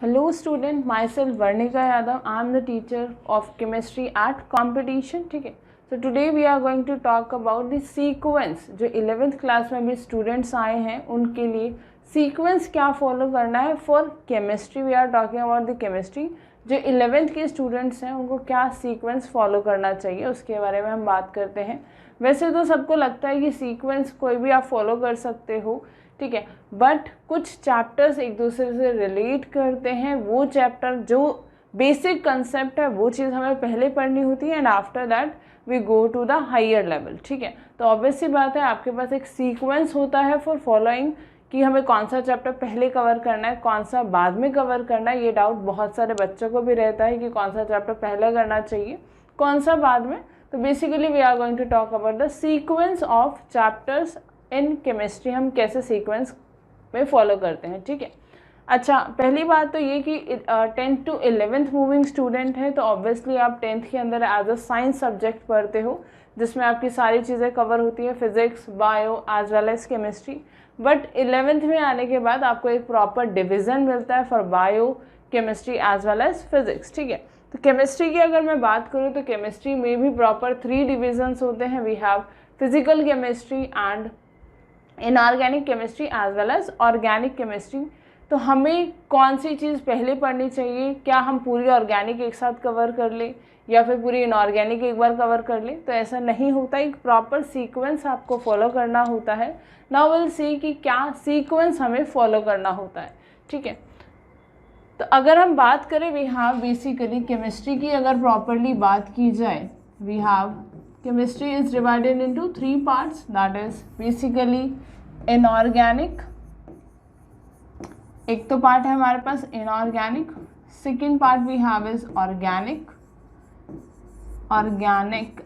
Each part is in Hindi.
Hello student, myself Varnika Yadav. I am the teacher of chemistry at competition. ठीक है. So today we are going to talk about the sequence. जो 11th class में भी students आए हैं उनके लिए sequence क्या follow करना है for chemistry. We are talking about the chemistry. जो 11th के students हैं उनको क्या sequence follow करना चाहिए उसके बारे में हम बात करते हैं. वैसे तो सबको लगता है कि sequence कोई भी आप follow कर सकते हो, ठीक है, बट कुछ चैप्टर्स एक दूसरे से रिलेट करते हैं. वो चैप्टर जो बेसिक कंसेप्ट है वो चीज़ हमें पहले पढ़नी होती है and after that we go to the higher level. ठीक है, तो ऑब्वियस सी बात है आपके पास एक सीक्वेंस होता है फॉर फॉलोइंग कि हमें कौन सा चैप्टर पहले कवर करना है, कौन सा बाद में कवर करना है. ये डाउट बहुत सारे बच्चों को भी रहता है कि कौन सा चैप्टर पहले करना चाहिए, कौन सा बाद में. तो basically we are going to talk about the sequence of chapters in chemistry. हम कैसे सीक्वेंस में फॉलो करते हैं. ठीक है, अच्छा, पहली बात तो ये कि 10th to 11th moving student है तो ऑब्वियसली आप 10th के अंदर एज अ साइंस सब्जेक्ट पढ़ते हो जिसमें आपकी सारी चीज़ें कवर होती है, physics, bio as well as chemistry. But 11th में आने के बाद आपको एक प्रॉपर डिवीज़न मिलता है for bio, chemistry as well as physics. ठीक है, तो केमिस्ट्री की अगर मैं बात करूँ तो केमिस्ट्री में भी प्रॉपर 3 डिविजन्स होते हैं. We have physical chemistry and inorganic chemistry as well as organic chemistry. तो हमें कौन सी चीज़ पहले पढ़नी चाहिए, क्या हम पूरी ऑर्गेनिक एक साथ कवर कर ले या फिर पूरी इनऑर्गेनिक एक बार कवर कर ले, तो ऐसा नहीं होता. एक प्रॉपर सीक्वेंस आपको फॉलो करना होता है. नाउ विल सी कि क्या सीक्वेंस हमें फॉलो करना होता है. ठीक है, तो अगर हम बात करें वी हैव बेसिकली केमिस्ट्री की अगर प्रॉपरली बात की जाए, we have chemistry is divided into 3 parts, that is basically inorganic. एक तो पार्ट है हमारे पास inorganic, second part we have is organic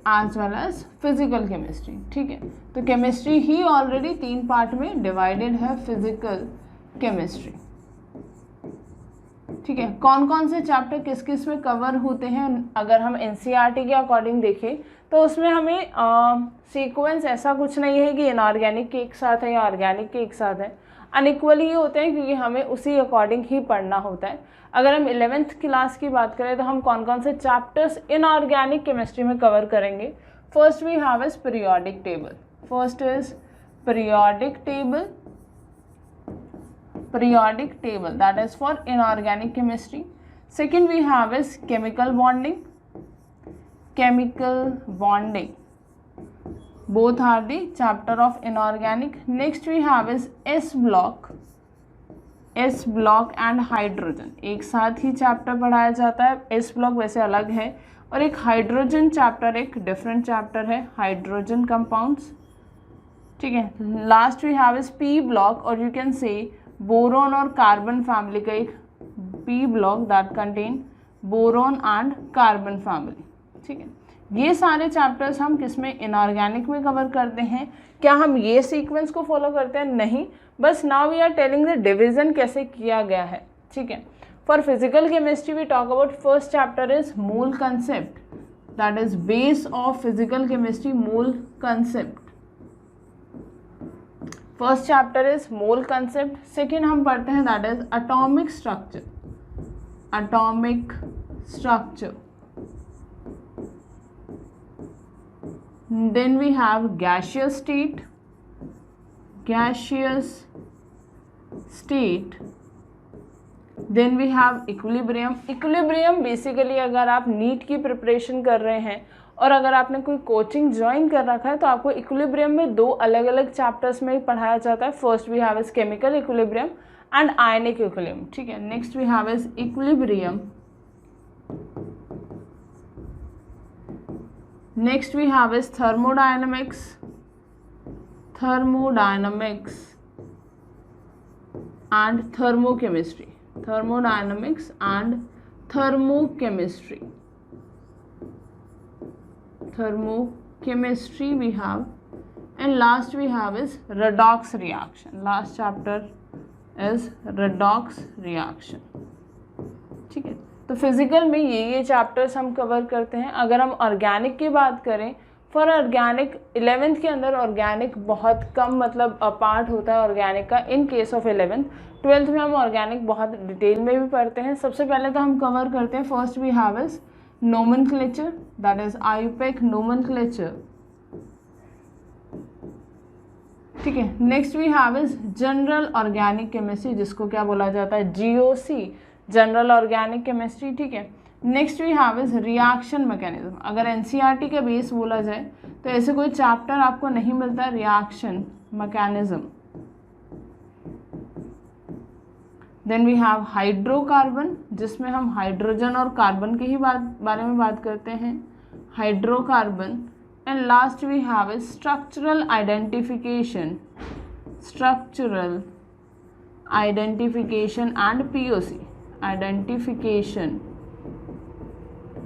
as well as physical chemistry. ठीक है, तो केमिस्ट्री ही ऑलरेडी 3 पार्ट में डिवाइडेड है, फिजिकल केमिस्ट्री. ठीक है, कौन कौन से चैप्टर किस किस में कवर होते हैं अगर हम एनसीईआरटी के अकॉर्डिंग देखें तो उसमें हमें सीक्वेंस ऐसा कुछ नहीं है कि इनऑर्गेनिक के एक साथ है या ऑर्गेनिक के एक साथ है. अनइक्वली ये होते हैं क्योंकि हमें उसी अकॉर्डिंग ही पढ़ना होता है. अगर हम 11th क्लास की बात करें तो हम कौन कौन से चैप्टर्स इनऑर्गेनिक केमिस्ट्री में कवर करेंगे. First we have is periodic table. First is periodic table that is for inorganic chemistry. Second we have is chemical bonding. Both are the chapter of inorganic. Next we have is s block and hydrogen. एक साथ ही चैप्टर पढ़ाया जाता है. s block वैसे अलग है और एक हाइड्रोजन चैप्टर एक डिफरेंट चैप्टर है, हाइड्रोजन कंपाउंड्स. ठीक है, last we have is p block और यू कैन से बोरोन और कार्बन फैमिली का एक p block that contain boron and carbon family. ठीक है, ये सारे चैप्टर्स हम किस में, इनऑर्गेनिक में कवर करते हैं. क्या हम ये सीक्वेंस को फॉलो करते हैं? नहीं, बस now we are telling the division कैसे किया गया है. ठीक है, for physical chemistry we talk about first chapter is mole concept, that is base of physical chemistry, mole concept. First chapter is mole concept. Second हम पढ़ते हैं that is atomic structure. Then we have gaseous state. Then we have equilibrium basically अगर आप नीट की प्रिपरेशन कर रहे हैं और अगर आपने कोई कोचिंग ज्वाइन कर रखा है तो आपको इक्विलिब्रियम में 2 अलग अलग चैप्टर्स में पढ़ाया जाता है. First we have is chemical equilibrium and ionic equilibrium. ठीक है, next we have is equilibrium. Next we have is thermodynamics and thermochemistry. Thermochemistry we have, and last we have is redox reaction. Last chapter is redox reaction. ठीक है, तो फिजिकल में ये चैप्टर्स हम कवर करते हैं. अगर हम ऑर्गेनिक की बात करें फॉर ऑर्गेनिक 11th के अंदर ऑर्गेनिक बहुत कम मतलब पार्ट होता है ऑर्गेनिक का in case of 11th। 12th में हम ऑर्गेनिक बहुत डिटेल में भी पढ़ते हैं। सबसे पहले तो हम कवर करते हैं, first we have is nomenclature, that is IUPAC nomenclature, ठीक है। Next we have is general organic chemistry, जिसको क्या बोला जाता है, GOC, जनरल ऑर्गेनिक केमिस्ट्री, ठीक है। Next we have is reaction mechanism. अगर NCERT का बेस बोला जाए तो ऐसे कोई चैप्टर आपको नहीं मिलता reaction mechanism. Then we have hydrocarbon, जिसमें हम हाइड्रोजन और कार्बन के ही बारे में बात करते हैं, hydrocarbon. And last we have is structural identification, structural identification and POC, identification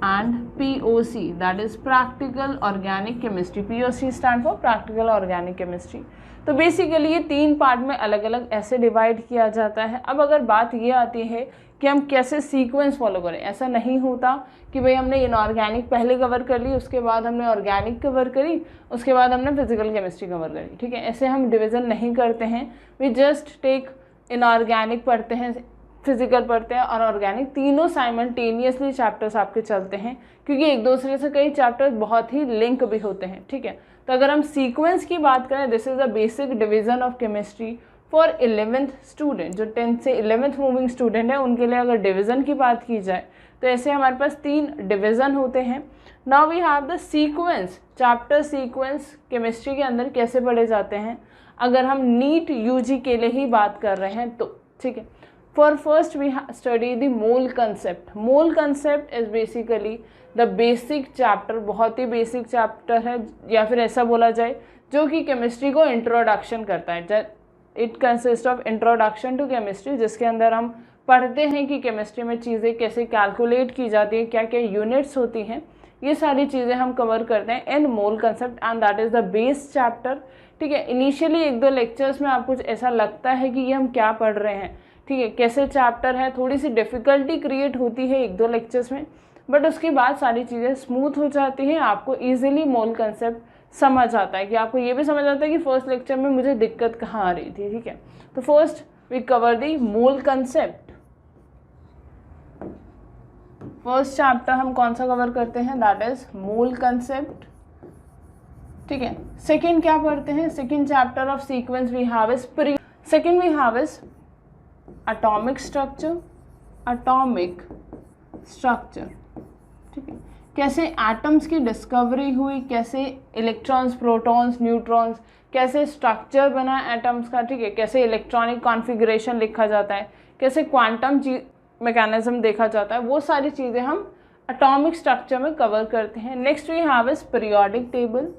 and POC, that is practical organic chemistry. POC stand for practical organic chemistry. तो बेसिकली ये 3 पार्ट में अलग अलग ऐसे डिवाइड किया जाता है। अब अगर बात ये आती है कि हम कैसे सीक्वेंस फॉलो करें, ऐसा नहीं होता कि भाई हमने इनऑर्गेनिक पहले कवर कर ली, उसके बाद हमने ऑर्गेनिक कवर करी, उसके बाद हमने फिजिकल केमिस्ट्री कवर करी, ठीक है। ऐसे हम डिवीज़न नहीं करते हैं। वी जस्ट टेक इनऑर्गेनिक पढ़ते हैं, फिजिकल पढ़ते हैं और ऑर्गेनिक, तीनों साइमल्टेनियसली चैप्टर्स आपके चलते हैं, क्योंकि एक दूसरे से कई चैप्टर्स बहुत ही लिंक भी होते हैं, ठीक है। तो अगर हम सीक्वेंस की बात करें, this is a basic division of chemistry for 11th student, जो 10th से 11th मूविंग स्टूडेंट है उनके लिए अगर डिवीज़न की बात की जाए तो ऐसे हमारे पास 3 डिवीज़न होते हैं। Now we have the sequence, chapter sequence chemistry के अंदर कैसे पढ़े जाते हैं अगर हम नीट UG के लिए ही बात कर रहे हैं तो, ठीक है। For first we study the mole concept. Mole concept is basically the basic chapter, बहुत ही बेसिक चैप्टर है, या फिर ऐसा बोला जाए जो कि केमिस्ट्री को इंट्रोडक्शन करता है। It consist of introduction to chemistry, जिसके अंदर हम पढ़ते हैं कि केमिस्ट्री में चीज़ें कैसे कैलकुलेट की जाती है, क्या क्या यूनिट्स होती हैं, ये सारी चीज़ें हम कवर करते हैं in mole concept and that is the base chapter, ठीक है। इनिशियली 1-2 लेक्चर्स में आपको ऐसा लगता है कि ये हम क्या पढ़ रहे हैं, ठीक है, कैसे चैप्टर है, थोड़ी सी डिफ़िकल्टी क्रिएट होती है 1-2 लेक्चर्स में, बट उसके बाद सारी चीज़ें स्मूथ हो जाती हैं, आपको ईजिली मोल कंसेप्ट समझ आता है, कि आपको ये भी समझ आता है कि फर्स्ट लेक्चर में मुझे दिक्कत कहाँ आ रही थी, ठीक है। तो first we cover the mole concept. First chapter हम कौन सा कवर करते हैं, दैट इज मोल कंसेप्ट, ठीक है। सेकेंड क्या पढ़ते हैं, second chapter of sequence we have is second we have is atomic structure, atomic structure, ठीक है। कैसे एटम्स की डिस्कवरी हुई, कैसे इलेक्ट्रॉन्स, प्रोटॉन्स, न्यूट्रॉन्स, कैसे स्ट्रक्चर बना एटम्स का, ठीक है, कैसे इलेक्ट्रॉनिक कॉन्फ़िगरेशन लिखा जाता है, कैसे क्वांटम मैकेनिज्म देखा जाता है, वो सारी चीज़ें हम एटॉमिक स्ट्रक्चर में कवर करते हैं। Next we have is periodic table,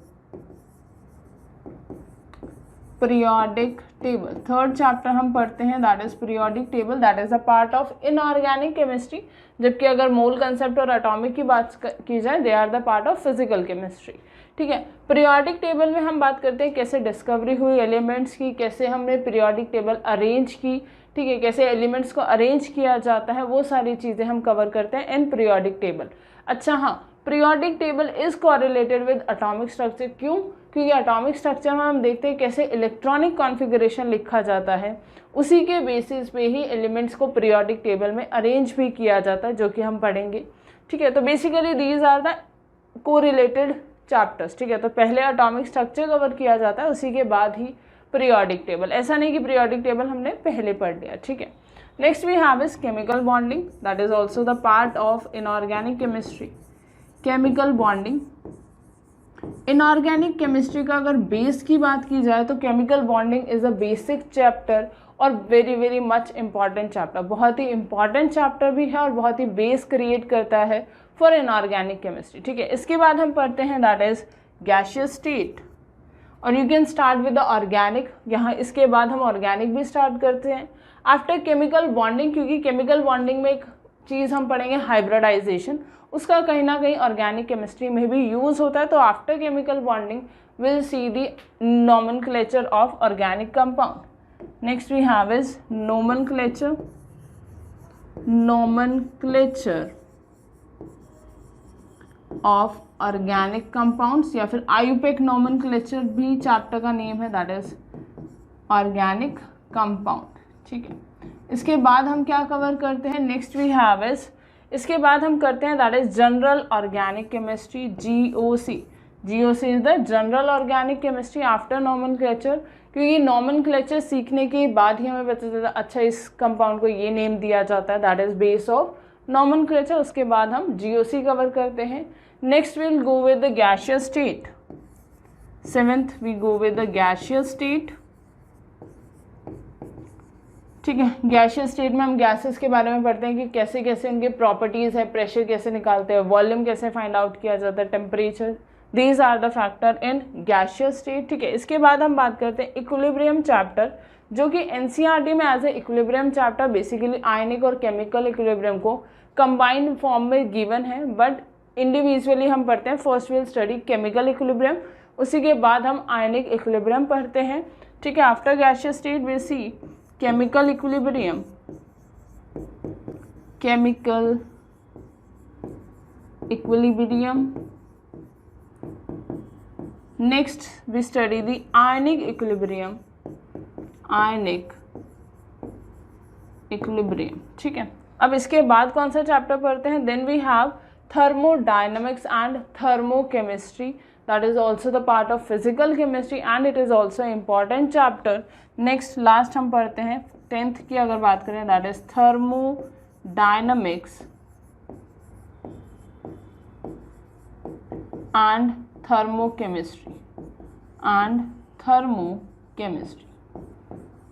periodic table third chapter हम पढ़ते हैं, that is periodic table, that is a part of inorganic chemistry, जबकि अगर मोल कंसेप्ट और एटॉमिक की बात की जाए they are the part of physical chemistry, ठीक है। पीरियोडिक टेबल में हम बात करते हैं कैसे डिस्कवरी हुई एलिमेंट्स की, कैसे हमने पीरियोडिक टेबल अरेंज की, ठीक है, कैसे एलिमेंट्स को अरेंज किया जाता है, वो सारी चीज़ें हम कवर करते हैं इन पीरियोडिक टेबल। अच्छा हाँ, periodic table is correlated with atomic structure, क्यों? क्योंकि एटॉमिक स्ट्रक्चर में हम देखते हैं कैसे इलेक्ट्रॉनिक कॉन्फ़िगरेशन लिखा जाता है, उसी के बेसिस पे ही एलिमेंट्स को पीरियोडिक टेबल में अरेंज भी किया जाता है, जो कि हम पढ़ेंगे, ठीक है। तो basically these are the correlated chapters, ठीक है। तो पहले एटॉमिक स्ट्रक्चर कवर किया जाता है, उसी के बाद ही पीरियोडिक टेबल, ऐसा नहीं कि पीरियोडिक टेबल हमने पहले पढ़ लिया, ठीक है। Next we have is chemical bonding, that is also the part of inorganic chemistry, chemical bonding. Inorganic chemistry का अगर बेस की बात की जाए तो chemical bonding is a basic chapter और very very much important chapter, बहुत ही इंपॉर्टेंट चैप्टर भी है और बहुत ही बेस क्रिएट करता है फॉर इनऑर्गेनिक केमिस्ट्री, ठीक है। इसके बाद हम पढ़ते हैं दैट इज गैसियस स्टेट, और you can start with the organic, यहाँ इसके बाद हम ऑर्गेनिक भी स्टार्ट करते हैं आफ्टर केमिकल बॉन्डिंग, क्योंकि केमिकल बॉन्डिंग में एक चीज़ हम पढ़ेंगे हाइब्रिडाइजेशन, उसका कहीं ना कहीं ऑर्गेनिक केमिस्ट्री में भी यूज़ होता है। तो after chemical bonding will see the nomenclature of organic compound. Next we have is nomenclature, nomenclature of organic compounds, या फिर आयुपेक नोमेनक्लेचर भी चैप्टर का नेम है, दैट इज ऑर्गेनिक कंपाउंड। ठीक है, इसके बाद हम क्या कवर करते हैं, नेक्स्ट वी हैव इज, इसके बाद हम करते हैं that is general organic chemistry, GOC। GOC is the general organic chemistry after nomenclature, क्योंकि नोमेनक्लेचर सीखने के बाद ही हमें पता चलता अच्छा इस कंपाउंड को ये नेम दिया जाता है, that is base of nomenclature. उसके बाद हम GOC कवर करते हैं। Next will go with the gaseous state, 7th we go with the gaseous state. ठीक है, गैसियस स्टेट में हम गैसेस के बारे में पढ़ते हैं कि कैसे कैसे उनके प्रॉपर्टीज़ है, प्रेशर कैसे निकालते हैं, वॉल्यूम कैसे फाइंड आउट किया जाता है, temperature, these are the factor in gaseous state. ठीक है, इसके बाद हम बात करते हैं इक्विलिब्रियम चैप्टर, जो कि NCERT में as a equilibrium chapter basically ionic और केमिकल इक्विलिब्रियम को कंबाइंड फॉर्म में गिवन है, बट इंडिविजुअली हम पढ़ते हैं। First will study chemical equilibrium, उसी के बाद हम आयनिक इक्विलिब्रियम पढ़ते हैं। ठीक है, after gaseous state we see chemical equilibrium, chemical equilibrium. Next we study the ionic equilibrium, ionic equilibrium. ठीक है, अब इसके बाद कौन सा चैप्टर पढ़ते हैं, then we have thermodynamics and thermochemistry, that is also the part of physical chemistry and it is also important chapter. next last हम पढ़ते हैं 10th की अगर बात करें, that is thermodynamics and thermochemistry and thermochemistry।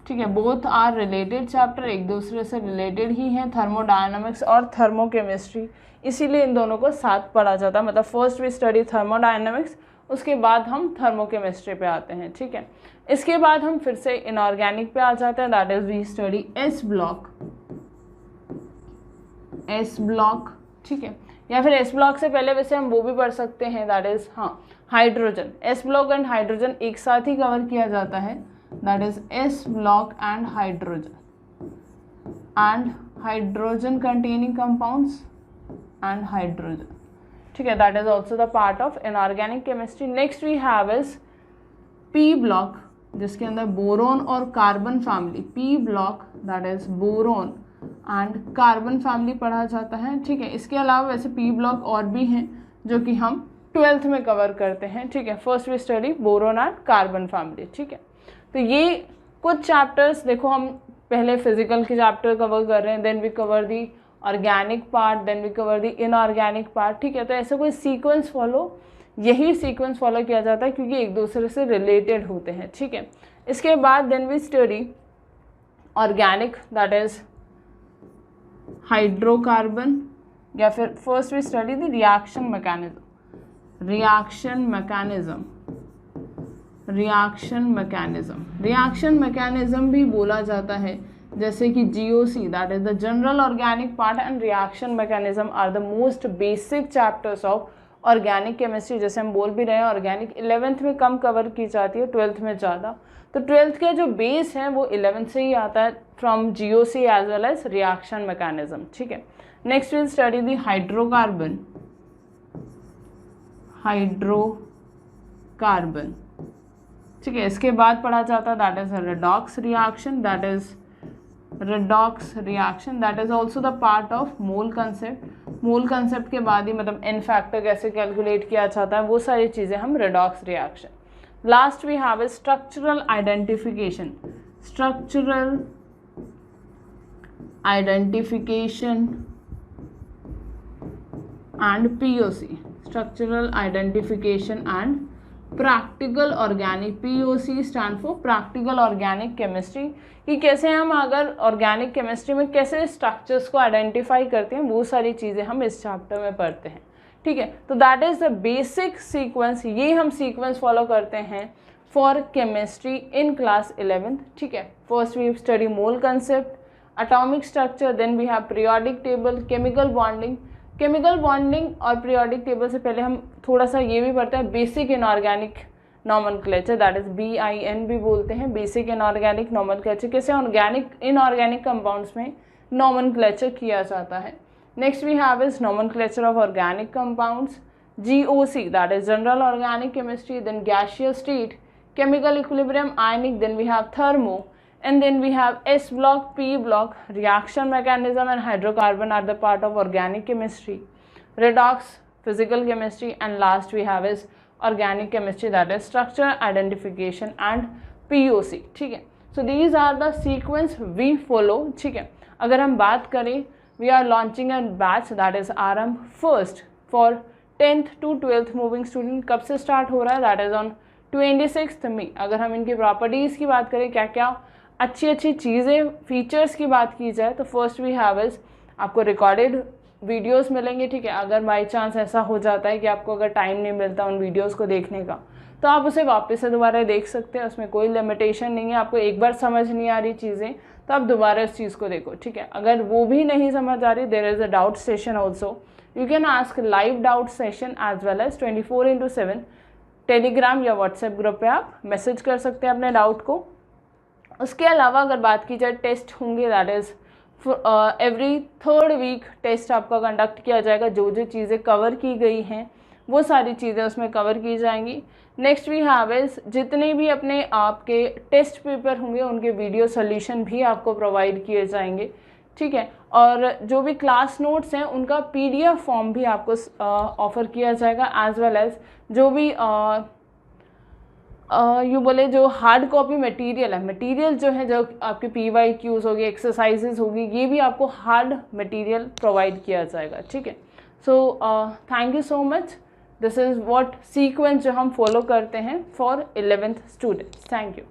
ठीक है, बोथ आर रिलेटेड चैप्टर, एक दूसरे से रिलेटेड ही हैं, थर्मोडायनामिक्स और थर्मोकेमिस्ट्री, इसीलिए इन दोनों को साथ पढ़ा जाता है। मतलब फर्स्ट वी स्टडी थर्मोडायनामिक्स, उसके बाद हम थर्मोकेमिस्ट्री पे आते हैं। ठीक है, इसके बाद हम फिर से इनऑर्गेनिक पे आ जाते हैं, that is we study S block, S block. ठीक है, या फिर S ब्लॉक से पहले वैसे हम वो भी पढ़ सकते हैं, that is hydrogen. S block and hydrogen एक साथ ही कवर किया जाता है, that is S block and hydrogen containing compounds and hydrogen। ठीक है, that is also the part of inorganic chemistry। next we have is P block, जिसके अंदर बोरोन और carbon family, P block that is boron and carbon family पढ़ा जाता है। ठीक है, इसके अलावा वैसे P block और भी हैं जो कि हम 12th में कवर करते हैं। ठीक है, first we study boron and carbon family. ठीक है, तो ये कुछ चैप्टर्स देखो, हम पहले फिजिकल के चैप्टर कवर कर रहे हैं, then we cover the organic part, then we cover the inorganic part. ठीक है, तो ऐसा कोई सीक्वेंस यही सीक्वेंस फॉलो किया जाता है क्योंकि एक दूसरे से रिलेटेड होते हैं। ठीक है, इसके बाद then we study organic, that is hydrocarbon, या फिर first we study the reaction mechanism, reaction mechanism भी बोला जाता है, जैसे कि GOC, that is the general organic part, and reaction mechanism are the most basic chapters of organic chemistry. जैसे हम बोल भी रहे हैं, ऑर्गेनिक 11th में कम कवर की जाती है, 12th में ज़्यादा। तो 12th का जो बेस है वो 11th से ही आता है, from GOC as well as reaction mechanism. ठीक है, next will study the hydrocarbon, ठीक है, इसके बाद पढ़ा जाता है that is redox reaction, that is also the part of mole concept. Mole concept के बाद ही मतलब एन फैक्टर कैसे कैलकुलेट किया जाता है, वो सारी चीज़ें हम redox reaction. Last we have a structural identification and POC, structural identification and practical organic, POC stand for practical organic chemistry, कि कैसे हम अगर ऑर्गेनिक केमिस्ट्री में कैसे स्ट्रक्चर्स को आइडेंटिफाई करते हैं, वो सारी चीज़ें हम इस चैप्टर में पढ़ते हैं। ठीक है, तो that is the basic sequence, ये हम सीक्वेंस फॉलो करते हैं for chemistry in class 11th। ठीक है, first we study mole concept, atomic structure, then we have periodic table, chemical bonding और पीरियोडिक टेबल से पहले हम थोड़ा सा ये भी पढ़ते हैं basic inorganic nomenclature, that is BIN भी बोलते हैं, बेसिक इनऑर्गेनिक नोमेनक्लेचर, कैसे इनऑर्गेनिक कंपाउंड्स में नोमेनक्लेचर किया जाता है। Next we have is nomenclature of organic compounds, GOC, that is general organic chemistry, then gaseous state, chemical equilibrium, ionic, then we have thermo, and then we have S block, P block, reaction mechanism and hydrocarbon are the part of organic chemistry, redox, physical chemistry, and last we have is organic chemistry, that is structure identification and POC. ठीक है, so these are the sequence we follow. ठीक है, अगर हम बात करें, we are launching a batch, that is आरंभ first for 10th to 12th moving student. कब से स्टार्ट हो रहा है? दैट इज़ ऑन 26 मई. अगर हम इनकी प्रॉपर्टीज़ की बात करें, क्या क्या अच्छी अच्छी चीज़ें, फीचर्स की बात की जाए, तो फर्स्ट वी हैव इज़ आपको रिकॉर्डेड वीडियोस मिलेंगे. ठीक है, अगर बाई चांस ऐसा हो जाता है कि आपको अगर टाइम नहीं मिलता उन वीडियोस को देखने का, तो आप उसे वापस से दोबारा देख सकते हैं. उसमें कोई लिमिटेशन नहीं है. आपको एक बार समझ नहीं आ रही चीज़ें तो आप दोबारा उस चीज़ को देखो. ठीक है, अगर वो भी नहीं समझ आ रही, there is a doubt session also. You can ask live doubt session as well as 24/7 Telegram या व्हाट्सएप ग्रुप पे आप मैसेज कर सकते हैं अपने डाउट को. उसके अलावा अगर बात की जाए, टेस्ट होंगे, that is every 3rd week test आपका कंडक्ट किया जाएगा. जो जो चीज़ें कवर की गई हैं वो सारी चीज़ें उसमें कवर की जाएंगी. नेक्स्ट वी हैव इज़ जितने भी अपने आपके टेस्ट पेपर होंगे उनके वीडियो सोल्यूशन भी आपको प्रोवाइड किए जाएंगे. ठीक है, और जो भी क्लास नोट्स हैं उनका PDF फॉर्म भी आपको ऑफ़र किया जाएगा, एज वेल एज जो भी बोले जो हार्ड कॉपी मटेरियल है, मटेरियल जो है, जो आपके PYQs होगी, एक्सरसाइजेज होगी, ये भी आपको हार्ड मटेरियल प्रोवाइड किया जाएगा. ठीक है, so thank you so much. This is what sequence जो हम फॉलो करते हैं for 11th students. Thank you.